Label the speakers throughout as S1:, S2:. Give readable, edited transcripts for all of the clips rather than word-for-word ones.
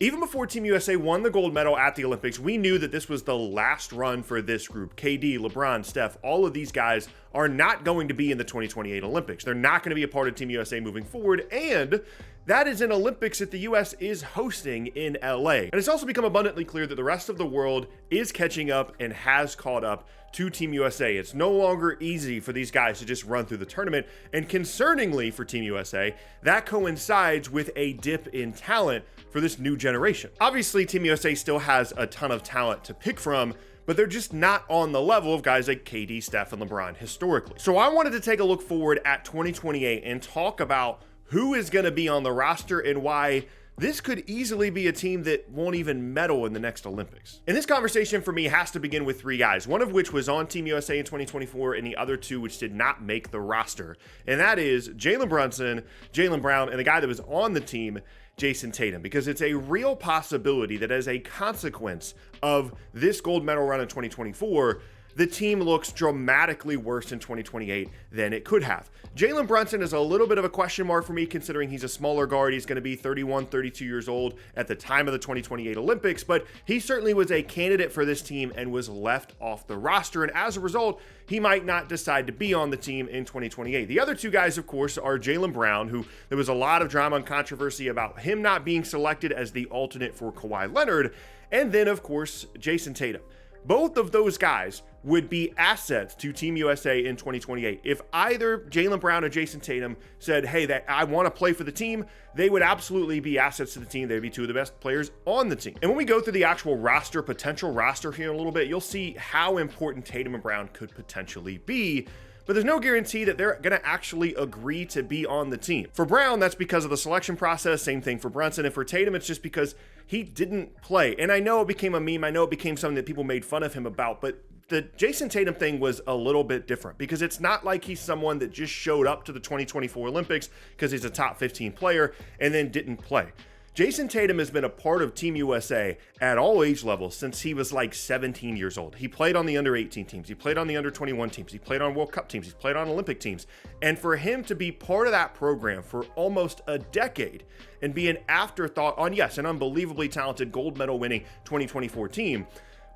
S1: Even before Team USA won the gold medal at the Olympics, we knew that this was the last run for this group. KD, LeBron, Steph, all of these guys are not going to be in the 2028 Olympics. They're not going to be a part of Team USA moving forward, and that is an Olympics that the US is hosting in LA. And it's also become abundantly clear that the rest of the world is catching up and has caught up to Team USA. It's no longer easy for these guys to just run through the tournament. And concerningly for Team USA, that coincides with a dip in talent for this new generation. Obviously, Team USA still has a ton of talent to pick from, but they're just not on the level of guys like KD, Steph, and LeBron historically. So I wanted to take a look forward at 2028 and talk about who is going to be on the roster and why this could easily be a team that won't even medal in the next Olympics. And this conversation for me has to begin with three guys, one of which was on Team USA in 2024 and the other two which did not make the roster. And that is Jalen Brunson, Jaylen Brown, and the guy that was on the team, Jayson Tatum, because it's a real possibility that as a consequence of this gold medal run in 2024, the team looks dramatically worse in 2028 than it could have. Jalen Brunson is a little bit of a question mark for me, considering he's a smaller guard. He's going to be 31, 32 years old at the time of the 2028 Olympics, but he certainly was a candidate for this team and was left off the roster. And as a result, he might not decide to be on the team in 2028. The other two guys, of course, are Jaylen Brown, who there was a lot of drama and controversy about him not being selected as the alternate for Kawhi Leonard. And then, of course, Jayson Tatum. Both of those guys would be assets to Team USA in 2028. If either Jaylen Brown or Jayson Tatum said, hey, that I want to play for the team, they would absolutely be assets to the team. They'd be two of the best players on the team. And when we go through the actual roster, potential roster here in a little bit, you'll see how important Tatum and Brown could potentially be. But there's no guarantee that they're going to actually agree to be on the team. For Brown, that's because of the selection process. Same thing for Brunson. And for Tatum, it's just because he didn't play. And I know it became a meme. I know it became something that people made fun of him about. But the Jayson Tatum thing was a little bit different because it's not like he's someone that just showed up to the 2024 Olympics because he's a top 15 player and then didn't play. Jayson Tatum has been a part of Team USA at all age levels since he was like 17 years old. He played on the under 18 teams. He played on the under 21 teams. He played on World Cup teams. He's played on Olympic teams. And for him to be part of that program for almost a decade and be an afterthought on, yes, an unbelievably talented gold medal winning 2024 team,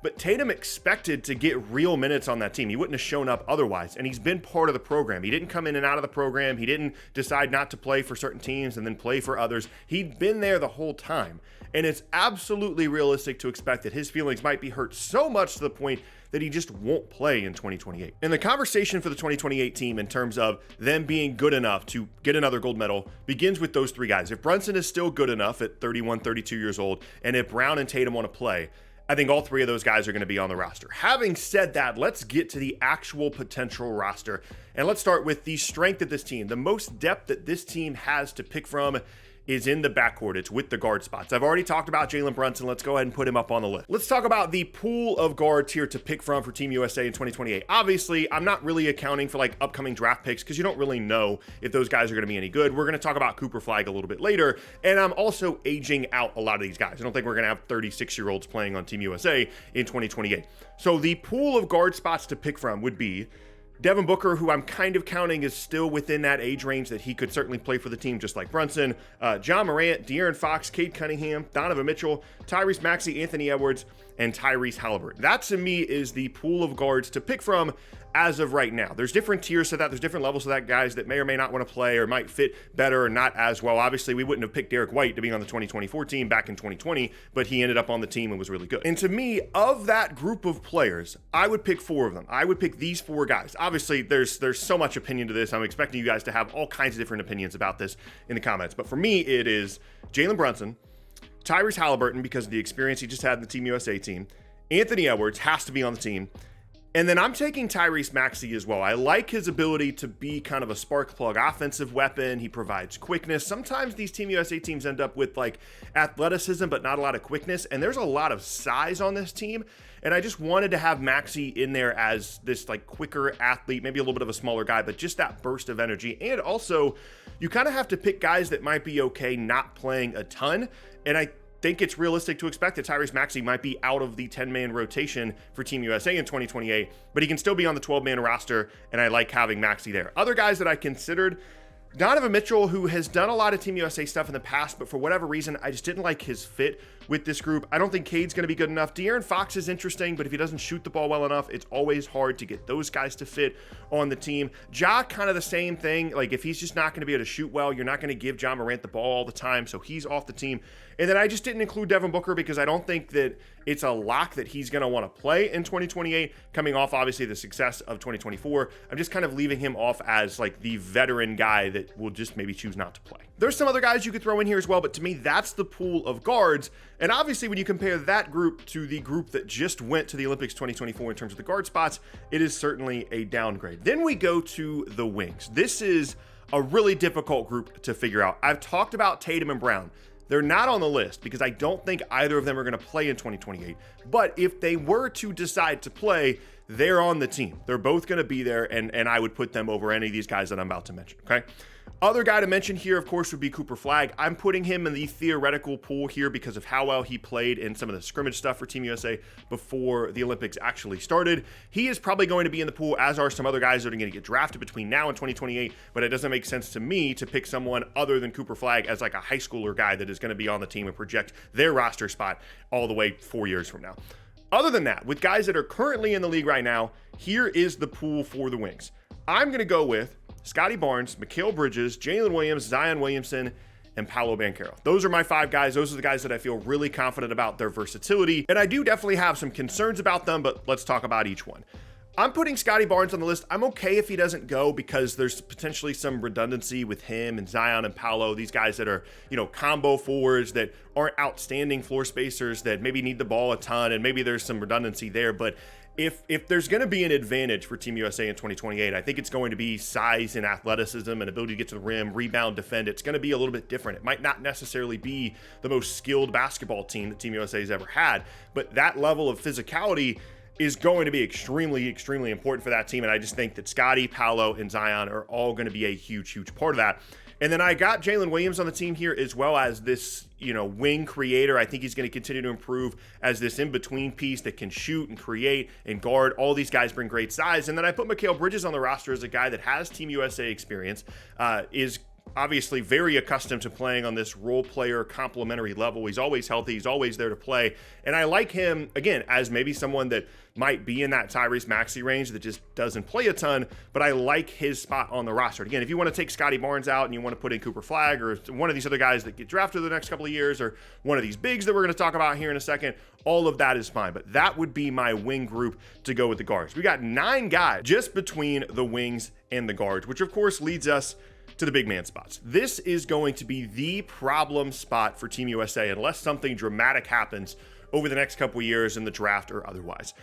S1: but Tatum expected to get real minutes on that team. He wouldn't have shown up otherwise, and he's been part of the program. He didn't come in and out of the program. He didn't decide not to play for certain teams and then play for others. He'd been there the whole time, and it's absolutely realistic to expect that his feelings might be hurt so much to the point that he just won't play in 2028. And the conversation for the 2028 team in terms of them being good enough to get another gold medal begins with those three guys. If Brunson is still good enough at 31, 32 years old, and if Brown and Tatum want to play, I think all three of those guys are going to be on the roster. Having said that, let's get to the actual potential roster. And let's start with the strength of this team. The most depth that this team has to pick from is in the backcourt. It's with the guard spots. I've already talked about Jalen Brunson. Let's go ahead and put him up on the list. Let's talk about the pool of guards here to pick from for Team USA in 2028. Obviously, I'm not really accounting for like upcoming draft picks because you don't really know if those guys are going to be any good. We're going to talk about Cooper Flag a little bit later, and I'm also aging out a lot of these guys. I don't think we're going to have 36-year-olds playing on Team USA in 2028. So the pool of guard spots to pick from would be Devin Booker, who I'm kind of counting is still within that age range that he could certainly play for the team just like Brunson, John Morant, De'Aaron Fox, Cade Cunningham, Donovan Mitchell, Tyrese Maxey, Anthony Edwards, and Tyrese Halliburton. That to me is the pool of guards to pick from as of right now. There's different tiers to that. There's different levels to that, guys that may or may not want to play or might fit better or not as well. Obviously, we wouldn't have picked Derek White to be on the 2024 team back in 2020, but he ended up on the team and was really good. And to me, of that group of players, I would pick four of them. I would pick these four guys. Obviously, there's so much opinion to this. I'm expecting you guys to have all kinds of different opinions about this in the comments. But for me, it is Jalen Brunson, Tyrese Halliburton, because of the experience he just had in the Team USA team. Anthony Edwards has to be on the team. And then I'm taking Tyrese Maxey as well. I like his ability to be kind of a spark plug offensive weapon. He provides quickness. Sometimes these Team USA teams end up with like athleticism, but not a lot of quickness. And there's a lot of size on this team. And I just wanted to have Maxey in there as this like quicker athlete, maybe a little bit of a smaller guy, but just that burst of energy. And also, you kind of have to pick guys that might be okay not playing a ton. And I think it's realistic to expect that Tyrese Maxey might be out of the 10-man rotation for Team USA in 2028, but he can still be on the 12-man roster, and I like having Maxey there. Other guys that I considered, Donovan Mitchell, who has done a lot of Team USA stuff in the past, but for whatever reason, I just didn't like his fit with this group. I don't think Cade's going to be good enough. De'Aaron Fox is interesting, but if he doesn't shoot the ball well enough, it's always hard to get those guys to fit on the team. Ja, kind of the same thing. Like, if he's just not going to be able to shoot well, you're not going to give Ja Morant the ball all the time, so he's off the team. And then I just didn't include Devin Booker because I don't think that it's a lock that he's going to want to play in 2028, coming off, obviously, the success of 2024. I'm just kind of leaving him off as, like, the veteran guy that will just maybe choose not to play. There's some other guys you could throw in here as well, but to me, that's the pool of guards. And obviously, when you compare that group to the group that just went to the Olympics 2024 in terms of the guard spots, it is certainly a downgrade. Then we go to the wings. This is a really difficult group to figure out. I've talked about Tatum and Brown. They're not on the list because I don't think either of them are going to play in 2028. But if they were to decide to play, they're on the team. They're both going to be there, and I would put them over any of these guys that I'm about to mention, okay? Other guy to mention here, of course, would be Cooper Flagg. I'm putting him in the theoretical pool here because of how well he played in some of the scrimmage stuff for Team USA before the Olympics actually started. He is probably going to be in the pool, as are some other guys that are going to get drafted between now and 2028, but it doesn't make sense to me to pick someone other than Cooper Flagg as like a high schooler guy that is going to be on the team and project their roster spot all the way 4 years from now. Other than that, with guys that are currently in the league right now, here is the pool for the wings. I'm going to go with Scottie Barnes, Mikal Bridges, Jalen Williams, Zion Williamson, and Paolo Banchero. Those are my 5 guys. Those are the guys that I feel really confident about their versatility. And I do definitely have some concerns about them, but let's talk about each one. I'm putting Scottie Barnes on the list. I'm okay if he doesn't go because there's potentially some redundancy with him and Zion and Paolo, these guys that are, combo forwards that aren't outstanding floor spacers that maybe need the ball a ton, and maybe there's some redundancy there. But if there's going to be an advantage for Team USA in 2028, I think it's going to be size and athleticism and ability to get to the rim, rebound, defend. It's going to be a little bit different. It might not necessarily be the most skilled basketball team that Team USA has ever had, but that level of physicality is going to be extremely, extremely important for that team. And I just think that Scottie, Paolo, and Zion are all going to be a huge, huge part of that. And then I got Jalen Williams on the team here as well as this, wing creator. I think he's going to continue to improve as this in-between piece that can shoot and create and guard. All these guys bring great size. And then I put Mikal Bridges on the roster as a guy that has Team USA experience, is obviously very accustomed to playing on this role player complementary level. He's always healthy. He's always there to play. And I like him, again, as maybe someone that might be in that Tyrese Maxey range that just doesn't play a ton, but I like his spot on the roster. Again, if you want to take Scottie Barnes out and you want to put in Cooper Flagg or one of these other guys that get drafted the next couple of years or one of these bigs that we're going to talk about here in a second, all of that is fine. But that would be my wing group to go with the guards. We got 9 guys just between the wings and the guards, which of course leads us to the big man spots. This is going to be the problem spot for Team USA unless something dramatic happens over the next couple of years in the draft or otherwise.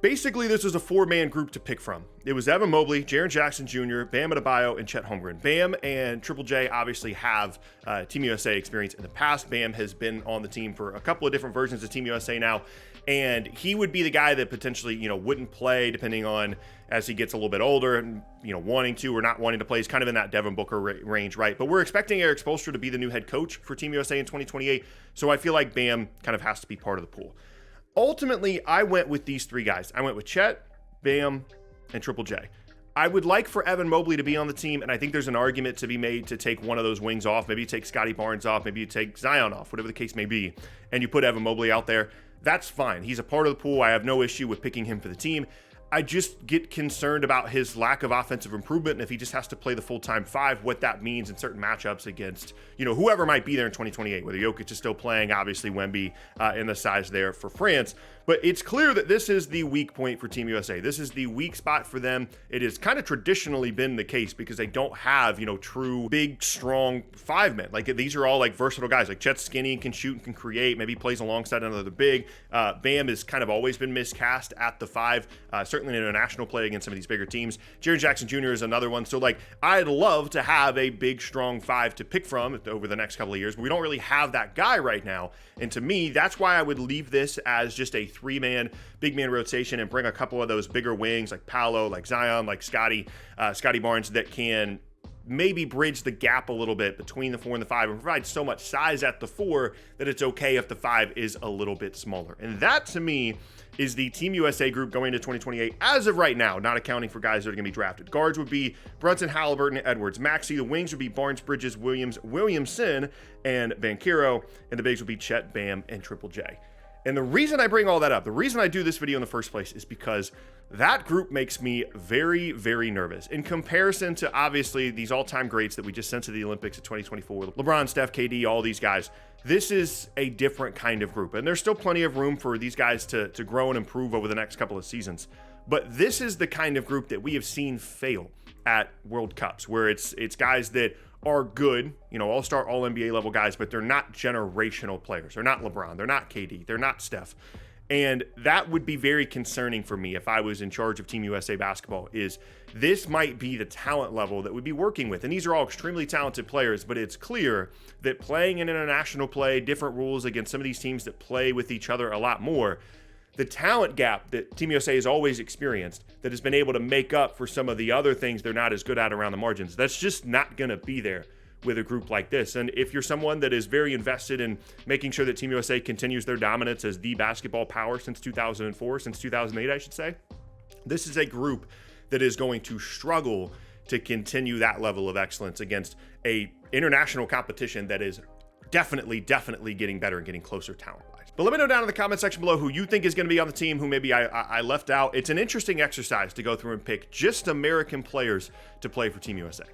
S1: Basically, this was a 4-man group to pick from. It was Evan Mobley, Jaren Jackson Jr., Bam Adebayo, and Chet Holmgren. Bam and Triple J obviously have Team USA experience in the past. Bam has been on the team for a couple of different versions of Team USA now, and he would be the guy that potentially, wouldn't play depending on as he gets a little bit older and, wanting to or not wanting to play. He's kind of in that Devin Booker range, right? But we're expecting Eric Spoelstra to be the new head coach for Team USA in 2028, so I feel like Bam kind of has to be part of the pool. Ultimately, I went with these 3 guys. I went with Chet, Bam, and Triple J. I would like for Evan Mobley to be on the team, and I think there's an argument to be made to take one of those wings off. Maybe you take Scottie Barnes off, maybe you take Zion off, whatever the case may be, and you put Evan Mobley out there. That's fine. He's a part of the pool. I have no issue with picking him for the team. I just get concerned about his lack of offensive improvement, and if he just has to play the full-time 5, what that means in certain matchups against, whoever might be there in 2028, whether Jokic is still playing, obviously Wemby in the size there for France. But it's clear that this is the weak point for Team USA. This is the weak spot for them. It has kind of traditionally been the case because they don't have, true big, strong 5 men. Like these are all like versatile guys. Like Chet's skinny and can shoot and can create. Maybe he plays alongside another big. Bam has kind of always been miscast at the 5, certainly in international play against some of these bigger teams. Jaren Jackson Jr. is another one. So like I'd love to have a big, strong 5 to pick from over the next couple of years, but we don't really have that guy right now. And to me, that's why I would leave this as just a 3-man, big man rotation and bring a couple of those bigger wings like Paolo, like Zion, like Scottie Barnes that can maybe bridge the gap a little bit between the 4 and the 5 and provide so much size at the 4 that it's okay if the 5 is a little bit smaller. And that, to me, is the Team USA group going into 2028 as of right now, not accounting for guys that are going to be drafted. Guards would be Brunson, Halliburton, Edwards, Maxey. The wings would be Barnes, Bridges, Williams, Williamson, and Banchero. And the bigs would be Chet, Bam, and Triple J. And the reason I bring all that up, the reason I do this video in the first place, is because that group makes me very, very nervous. In comparison to, obviously, these all-time greats that we just sent to the Olympics of 2024, LeBron, Steph, KD, all these guys, this is a different kind of group. And there's still plenty of room for these guys to grow and improve over the next couple of seasons. But this is the kind of group that we have seen fail at World Cups, where it's guys that are good, you know, all-star, all-NBA level guys, but they're not generational players. They're not LeBron. They're not KD. They're not Steph. And that would be very concerning for me if I was in charge of Team USA basketball, is this might be the talent level that we'd be working with. And these are all extremely talented players, but it's clear that playing in international play, different rules against some of these teams that play with each other a lot more, the talent gap that Team USA has always experienced that has been able to make up for some of the other things they're not as good at around the margins, that's just not going to be there with a group like this. And if you're someone that is very invested in making sure that Team USA continues their dominance as the basketball power since 2004, since 2008, I should say, this is a group that is going to struggle to continue that level of excellence against a international competition that is definitely getting better and getting closer talent-wise. But let me know down in the comment section below who you think is going to be on the team, who maybe I left out. It's an interesting exercise to go through and pick just American players to play for Team USA.